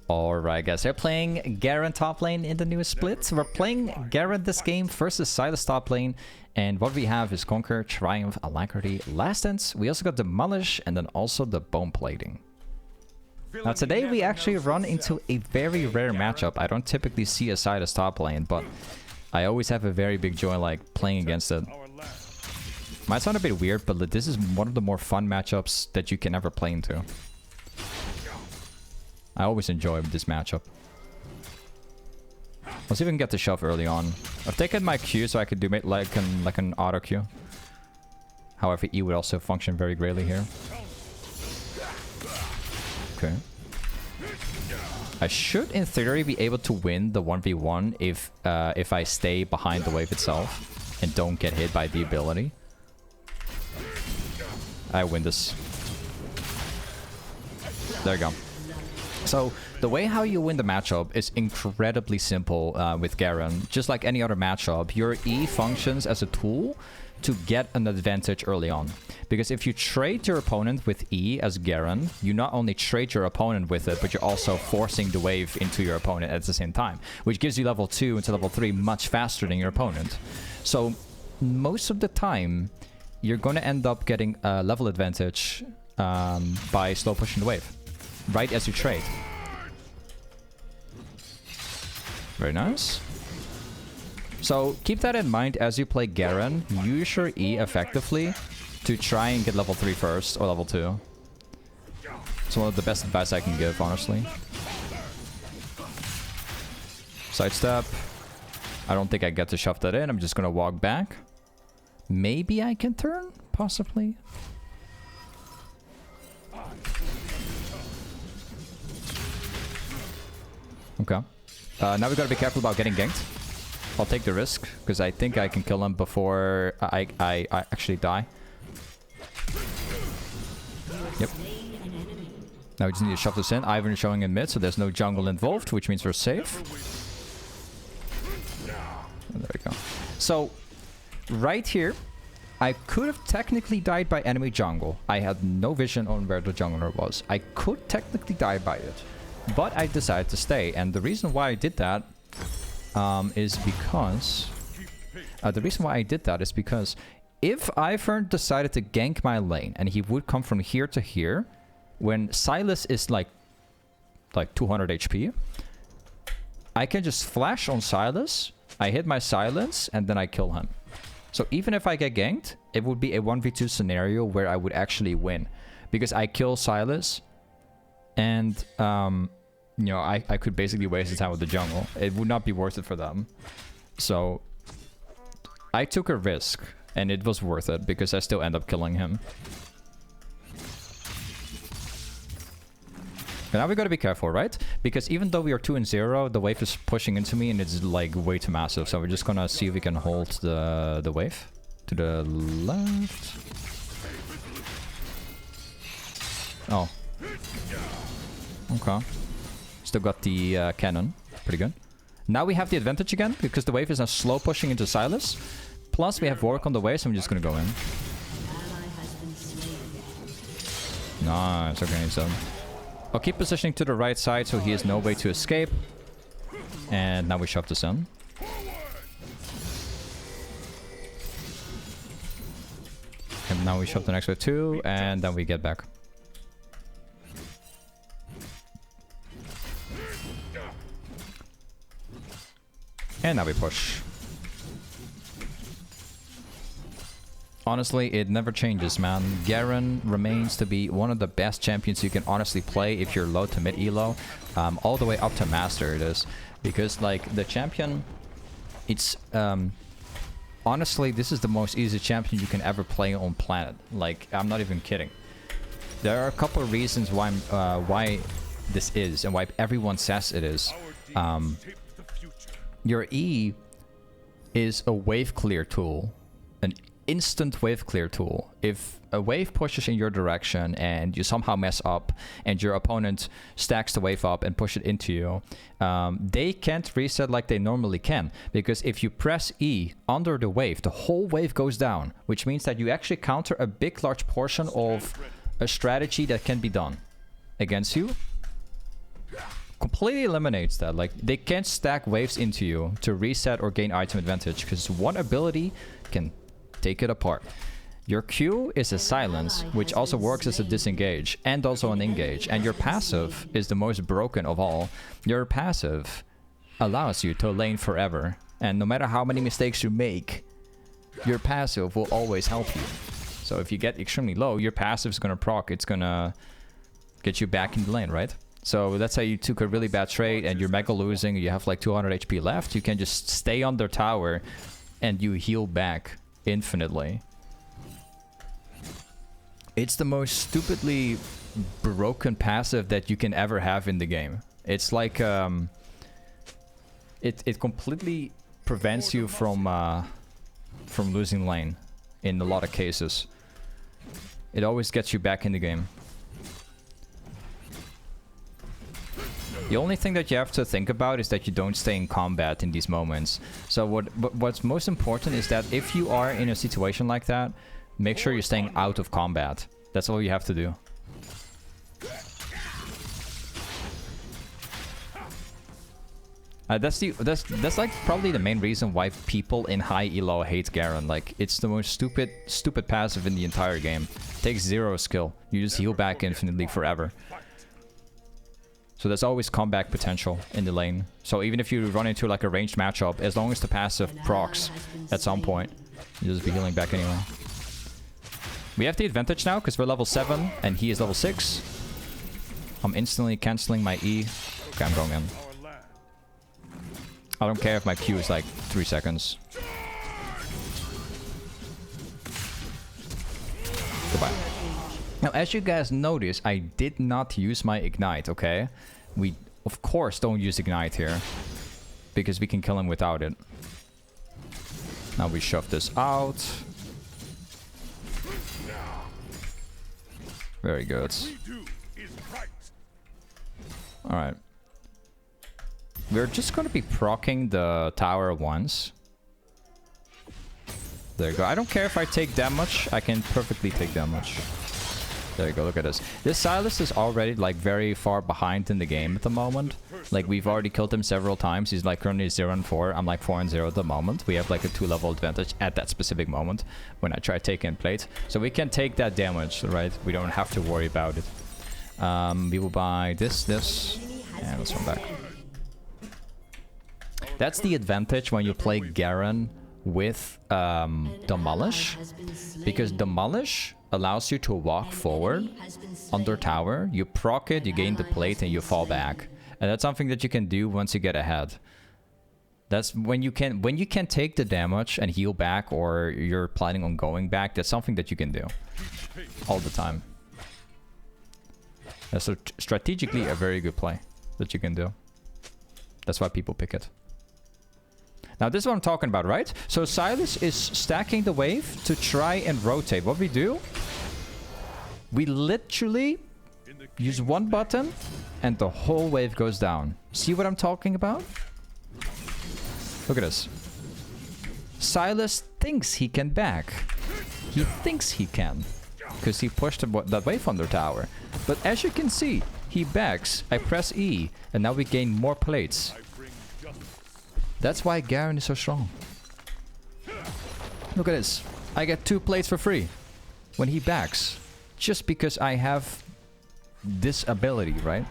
Alright guys, we're playing Garen top lane in the newest split. We're playing Garen this game versus Silas top lane. And what we have is Conquer, Triumph, Alacrity, Last Dance. We also got Demolish and then also the Bone Plating. Now today we actually run into a very rare matchup. I don't typically see a Silas top lane, but I always have a very big joy like playing against it. Might sound a bit weird, but this is one of the more fun matchups that you can ever play into. I always enjoy this matchup. Let's see if we can get the shove early on. I've taken my Q so I could do like an auto Q. However, E would also function very greatly here. Okay. I should, in theory, be able to win the 1v1 if I stay behind the wave itself and don't get hit by the ability. I win this. There you go. So, the way how you win the matchup is incredibly simple with Garen. Just like any other matchup, your E functions as a tool to get an advantage early on. Because if you trade your opponent with E as Garen, you not only trade your opponent with it, but you're also forcing the wave into your opponent at the same time. Which gives you level 2 into level 3 much faster than your opponent. So, most of the time, you're going to end up getting a level advantage by slow pushing the wave. Right as you trade. Very nice. So keep that in mind as you play Garen. Use your E effectively to try and get level 3 first or level 2. It's one of the best advice I can give, honestly. Sidestep. I don't think I get to shove that in. I'm just gonna walk back. Maybe I can turn? Possibly. Okay. Now we gotta be careful about getting ganked. I'll take the risk, because I think I can kill him before I actually die. Yep. Now we just need to shove this in. Ivan is showing in mid, so there's no jungle involved, which means we're safe. And there we go. So, right here, I could have technically died by enemy jungle. I had no vision on where the jungler was. I could technically die by it. But I decided to stay, and the reason why I did that is because... if Ivern decided to gank my lane, and he would come from here to here, when Silas is like 200 HP, I can just flash on Silas, I hit my silence, and then I kill him. So even if I get ganked, it would be a 1v2 scenario where I would actually win. Because I kill Silas... and, you know, I could basically waste the time with the jungle. It would not be worth it for them. So, I took a risk, and it was worth it, because I still end up killing him. And now we gotta be careful, right? Because even though we are 2-0, the wave is pushing into me, and it's, like, way too massive. So we're just gonna see if we can hold the wave. To the left. Oh. Okay. Still got the cannon. Pretty good. Now we have the advantage again, because the wave is now slow pushing into Silas. Plus we have Warwick on the way, so I'm just gonna go in. Nice, okay, so... I'll keep positioning to the right side, so he has no way to escape. And now we shove this in. And now we shove the next wave too, and then we get back. And now we push. Honestly, it never changes, man. Garen remains to be one of the best champions you can honestly play if you're low to mid elo. All the way up to master it is. Because, like, the champion... It's... honestly, this is the most easy champion you can ever play on planet. Like, I'm not even kidding. There are a couple of reasons why this is, and why everyone says it is. Your E is a wave clear tool, an instant wave clear tool. If a wave pushes in your direction and you somehow mess up and your opponent stacks the wave up and push it into you, they can't reset like they normally can. Because if you press E under the wave, the whole wave goes down, which means that you actually counter a large portion of a strategy that can be done against you. Completely completely eliminates that. Like, they can't stack waves into you to reset or gain item advantage, because one ability can take it apart. Your Q is a silence, which also works as a disengage and also an engage. And your passive is the most broken of all. Your passive allows you to lane forever. And no matter how many mistakes you make, your passive will always help you. So if you get extremely low, your passive is gonna proc. It's gonna get you back in the lane, right? So let's say you took a really bad trade and you're mega losing, you have like 200 HP left, you can just stay on their tower and you heal back infinitely. It's the most stupidly broken passive that you can ever have in the game. It's like it completely prevents you from losing lane in a lot of cases. It always gets you back in the game. The only thing that you have to think about is that you don't stay in combat in these moments. So what's most important is that if you are in a situation like that, make sure you're staying out of combat. That's all you have to do. That's like probably the main reason why people in high elo hate Garen. Like, it's the most stupid passive in the entire game. Takes 0 skill. You just heal back infinitely forever. So there's always comeback potential in the lane. So even if you run into like a ranged matchup, as long as the passive procs at some point, you'll just be healing back anyway. We have the advantage now because we're level 7 and he is level 6. I'm instantly cancelling my E. Okay, I'm going in. I don't care if my Q is like 3 seconds. Goodbye. Now, as you guys notice, I did not use my ignite, okay? We, of course, don't use ignite here, because we can kill him without it. Now we shove this out. Very good. Alright. We're just going to be proccing the tower once. There you go. I don't care if I take damage. I can perfectly take damage. There you go, look at this. This Silas is already like very far behind in the game at the moment. Like, we've already killed him several times. He's like currently 0-4. I'm like 4-0 at the moment. We have like a 2-level advantage at that specific moment when I try taking plate. So we can take that damage, right? We don't have to worry about it. We will buy this, and this one back. That's the advantage when you play Garen with Demolish, because Demolish allows you to walk forward under tower, you proc it, you gain the plate, and you fall back. And that's something that you can do once you get ahead. That's when you can take the damage and heal back, or you're planning on going back. That's something that you can do all the time. That's strategically a very good play that you can do. That's why people pick it. Now, this is what I'm talking about, right? So Silas is stacking the wave to try and rotate. What we do, we literally use one button and the whole wave goes down. See what I'm talking about? Look at this. Silas thinks he can back. He thinks he can, because he pushed that wave on their tower. But as you can see, he backs. I press E, and now we gain more plates. That's why Garen is so strong. Look at this. I get 2 plates for free when he backs. Just because I have this ability, right?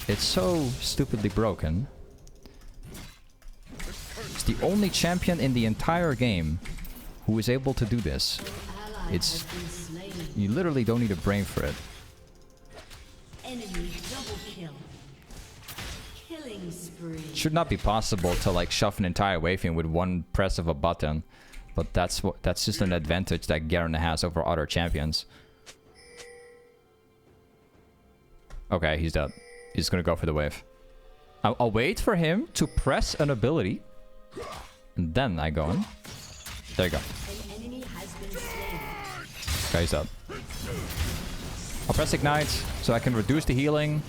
It's so stupidly broken. It's the only champion in the entire game who is able to do this. It's... You literally don't need a brain for it. Enemy double kill. Killing spree. It should not be possible to like shove an entire wave in with one press of a button, but that's just an advantage that Garen has over other champions. Okay, he's dead. He's gonna go for the wave. I'll wait for him to press an ability, and then I go in. There you go. An enemy has been slain. Okay, he's dead. I'll press ignite so I can reduce the healing.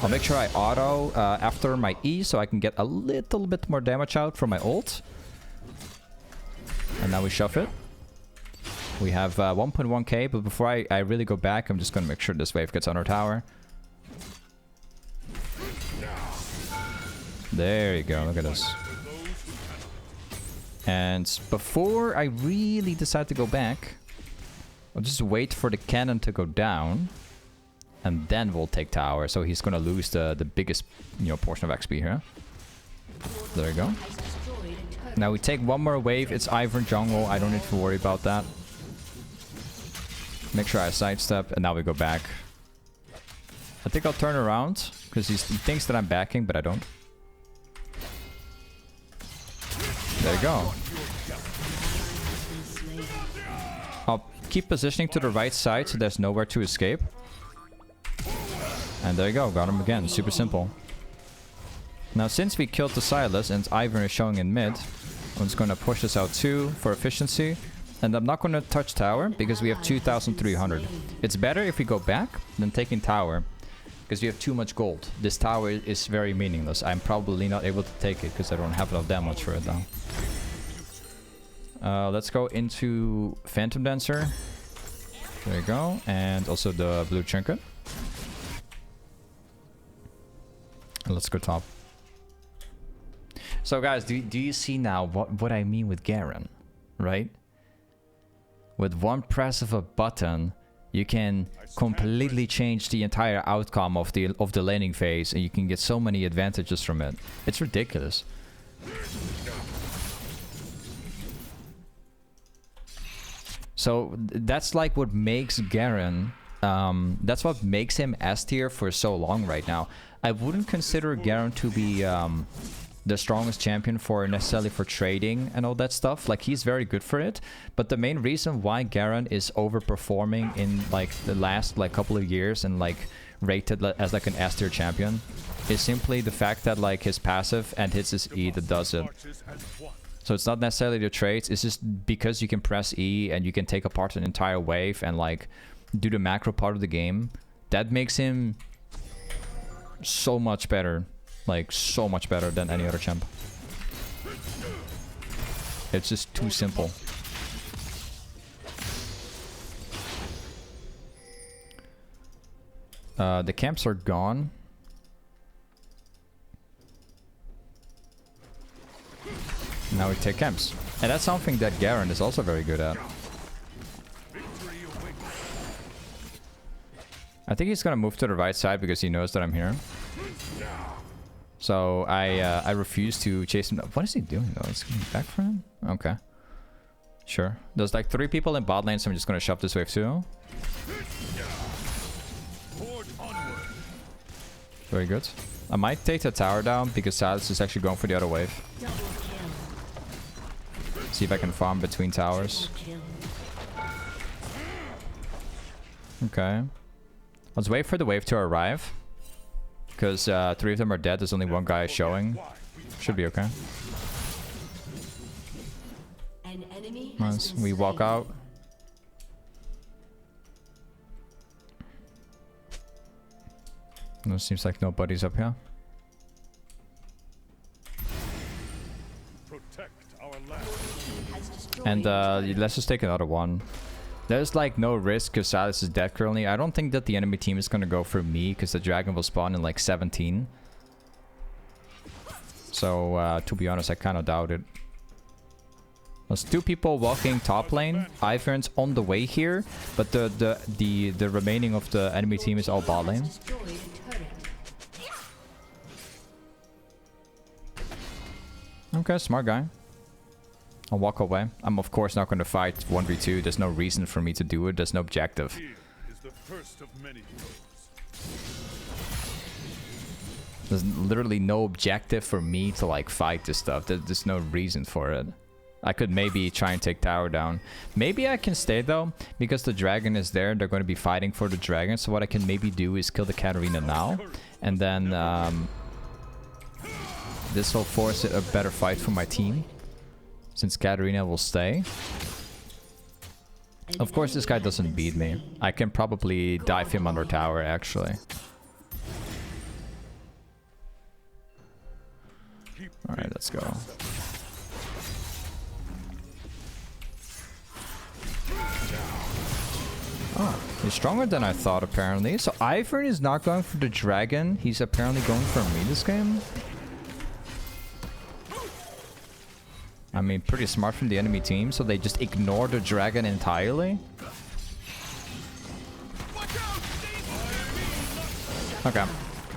I'll make sure I auto after my E so I can get a little bit more damage out from my ult. And now we shove it. We have 1.1k, but before I really go back, I'm just going to make sure this wave gets on our tower. There you go. Look at this. And before I really decide to go back, I'll just wait for the cannon to go down. And then we'll take tower. So he's gonna lose the biggest, you know, portion of XP here. There you go. Now we take one more wave. It's Ivern jungle. I don't need to worry about that. Make sure I sidestep, and now we go back. I think I'll turn around because he thinks that I'm backing, but I don't. There you go. I'll keep positioning to the right side so there's nowhere to escape. And there you go, got him again. Super simple. Now since we killed the Silas and Ivern is showing in mid, I'm just gonna push this out too for efficiency. And I'm not gonna touch tower because we have 2,300. It's better if we go back than taking tower because we have too much gold. This tower is very meaningless. I'm probably not able to take it because I don't have enough damage for it now. Let's go into Phantom Dancer. There you go. And also the blue trinket. And let's go top. So guys, do you see now what I mean with Garen, right? With one press of a button, you can completely change the entire outcome of the laning phase, and you can get so many advantages from it. It's ridiculous. So that's like what makes Garen, that's what makes him S tier for so long right now. I wouldn't consider Garen to be the strongest champion for necessarily for trading and all that stuff. Like, he's very good for it, but the main reason why Garen is overperforming in like the last like couple of years and like rated as like an S tier champion is simply the fact that like his passive and hits his E that does it. So it's not necessarily the trades, it's just because you can press E and you can take apart an entire wave and like do the macro part of the game. That makes him so much better. Like, so much better than any other champ. It's just too simple. The camps are gone. Now we take camps. And that's something that Garen is also very good at. I think he's gonna move to the right side because he knows that I'm here. So I refuse to chase him. What is he doing though? Is he coming back for him? Okay. Sure. There's like 3 people in bot lane, so I'm just gonna shove this wave too. Very good. I might take the tower down because Silas is actually going for the other wave. See if I can farm between towers. Okay. Let's wait for the wave to arrive. Because 3 of them are dead, there's only 1 guy showing. Should be okay. Nice. We walk out. No, seems like nobody's up here. And let's just take another one. There's like no risk because Silas is dead currently. I don't think that the enemy team is gonna go for me because the dragon will spawn in like 17. So to be honest, I kind of doubt it. There's 2 people walking top lane. Ivern's on the way here, but the remaining of the enemy team is all bot lane. Okay, smart guy. I'll walk away. I'm of course not going to fight 1v2. There's no reason for me to do it. There's no objective. There's literally no objective for me to like fight this stuff. There's no reason for it. I could maybe try and take tower down. Maybe I can stay though, because the dragon is there. They're going to be fighting for the dragon. So what I can maybe do is kill the Katarina now. And then this will force a better fight for my team. Since Katarina will stay. Of course, this guy doesn't beat me. I can probably dive him under tower, actually. Alright, let's go. Oh, he's stronger than I thought, apparently. So Ivern is not going for the dragon. He's apparently going for me this game. I mean, pretty smart from the enemy team, so they just ignore the dragon entirely. Okay.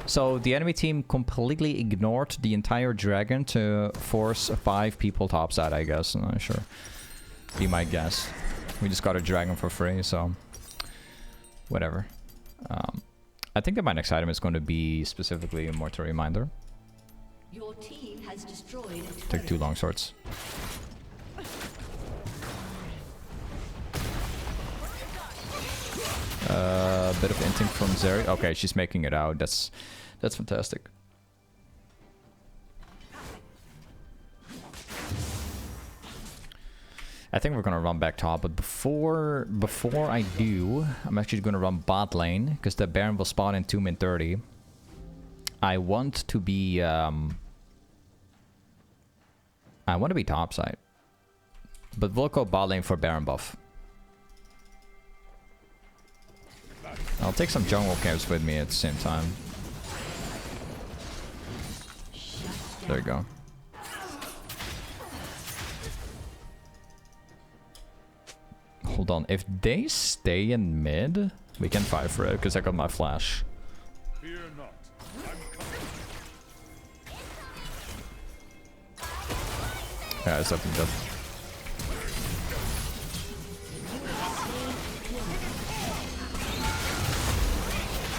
So the enemy team completely ignored the entire dragon to force 5 people topside, I guess. I'm not sure. Be my guess. We just got a dragon for free, so... Whatever. I think that my next item is going to be specifically a mortar reminder. Your team has destroyed a Take 2 long swords. Bit of inting from Zeri. Okay, she's making it out. That's fantastic. I think we're gonna run back top, but before I do, I'm actually gonna run bot lane because the Baron will spawn in 2 min 30. I want to be topside, but we'll go bot lane for Baron buff. I'll take some jungle camps with me at the same time. There you go. Hold on, if they stay in mid, we can fight for it because I got my flash. Fear not. I'm coming. Yeah, it's definitely dead.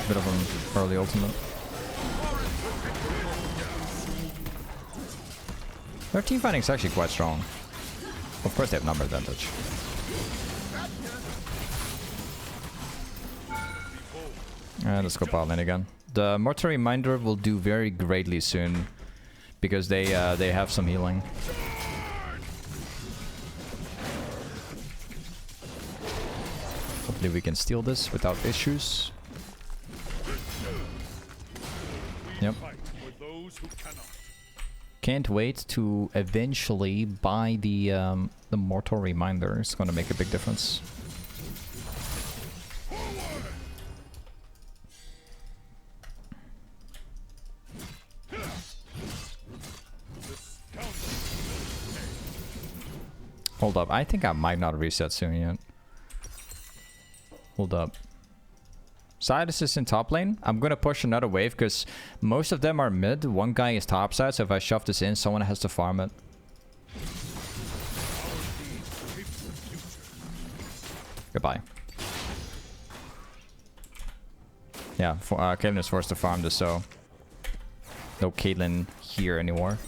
Bit of an early ultimate. Their team fighting is actually quite strong. Of course they have number advantage. Let's go bot lane again. The mortar reminder will do very greatly soon because they have some healing. Hopefully we can steal this without issues. Yep. Can't wait to eventually buy the mortal reminder. It's gonna make a big difference. Hold up, I think I might not reset soon yet. Hold up. Silas is in top lane. I'm gonna push another wave because most of them are mid. One guy is top side, so if I shove this in, someone has to farm it. Goodbye. Yeah, Caitlyn is forced to farm this, so no Caitlyn here anymore.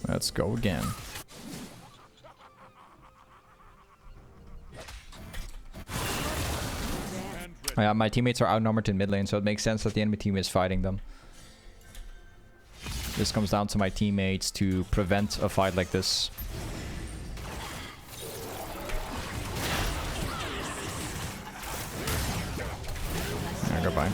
Let's go again. Oh yeah, my teammates are outnumbered in mid lane, so it makes sense that the enemy team is fighting them. This comes down to my teammates to prevent a fight like this. Yeah, goodbye.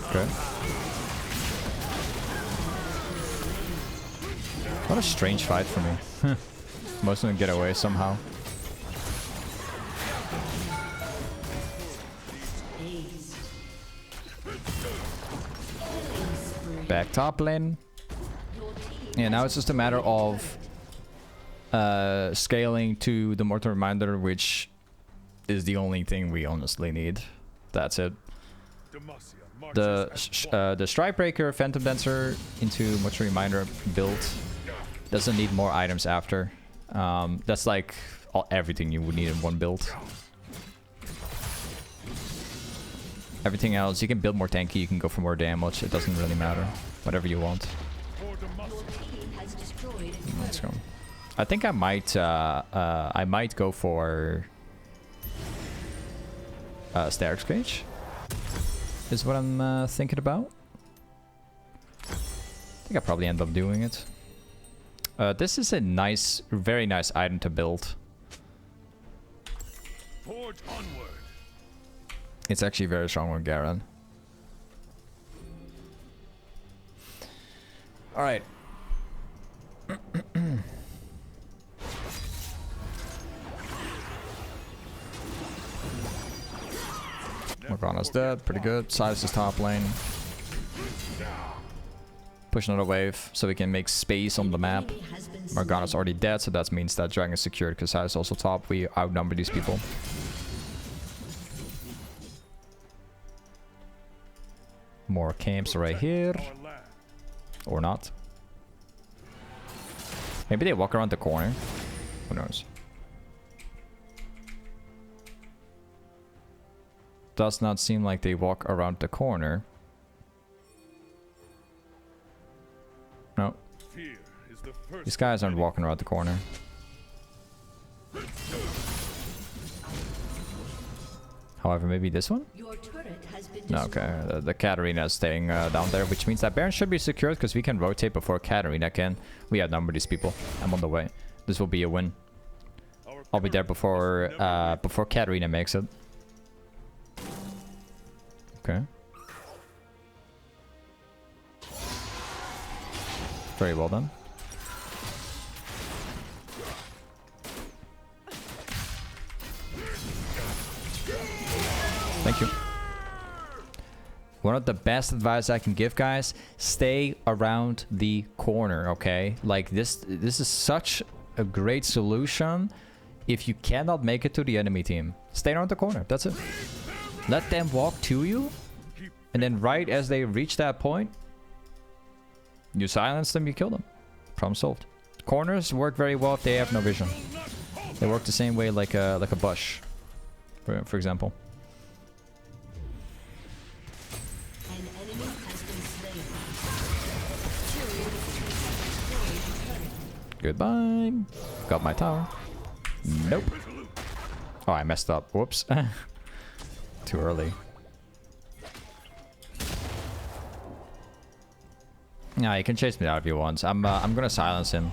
Okay. What a strange fight for me. Most of them get away somehow. Back top lane. Yeah, now it's just a matter of scaling to the mortar reminder, which is the only thing we honestly need. That's it. The stridebreaker Phantom Dancer into mortar reminder build doesn't need more items after. That's like everything you would need in one build. Everything else, you can build more tanky, you can go for more damage. It doesn't really matter. Whatever you want. Let's go. I think I might go for steraks gage. Is what I'm thinking about. I think I probably end up doing it. This is a nice, very nice item to build. Forge onward. It's actually very strong with Garen. Alright. Morgana's dead. Pretty good. Silas is top lane. Push another wave so we can make space on the map. Morgana's already dead, so that means that Dragon is secured because Silas is also top. We outnumber these people. More camps right here. Our land. Or not. Maybe they walk around the corner. Who knows? Does not seem like they walk around the corner. No. Fear is the first. These guys aren't walking around the corner. However, maybe this one? Your turret has been No, destroyed. okay. The Katarina is staying down there, which means that Baron should be secured because we can rotate before Katarina can. We outnumber these people. I'm on the way. This will be a win. Our I'll be there courage before must never win. before Katarina makes it. Okay. Very well done. Thank you. One of the best advice I can give, guys, stay around the corner, okay? Like this is such a great solution if you cannot make it to the enemy team. Stay around the corner, that's it. Let them walk to you, and then right as they reach that point, you silence them, you kill them. Problem solved. Corners work very well if they have no vision. They work the same way like a bush, for example. An enemy has been slain. Goodbye. Got my tower. Nope. Oh, I messed up. Whoops. Too early. Yeah, he can chase me out if he wants. I'm gonna silence him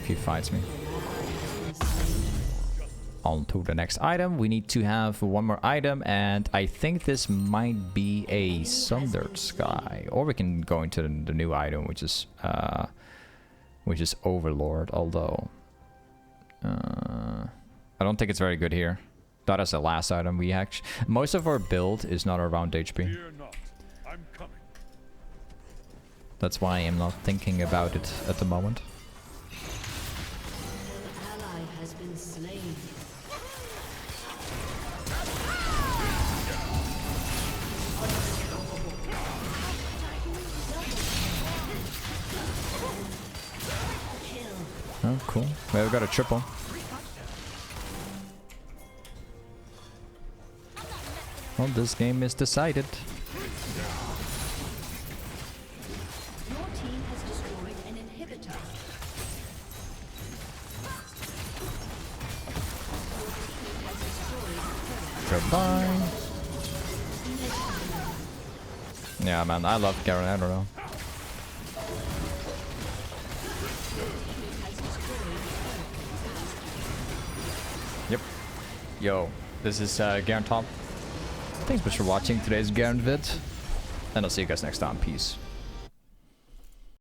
if he fights me. On to the next item. We need to have one more item, and I think this might be a Sundered Sky, or we can go into the new item, which is Overlord. Although I don't think it's very good here. That is the last item we actually. Most of our build is not around HP. Fear not. I'm coming. That's why I'm not thinking about it at the moment. An ally has been slain. Oh, cool. Well, we got a triple. Well, this game is decided. Your team has destroyed an inhibitor. Goodbye. Yeah, man, I love Garen. I don't know. Yep. Yo, this is Garen top. Thanks much for watching today's Garen vid, and I'll see you guys next time. Peace.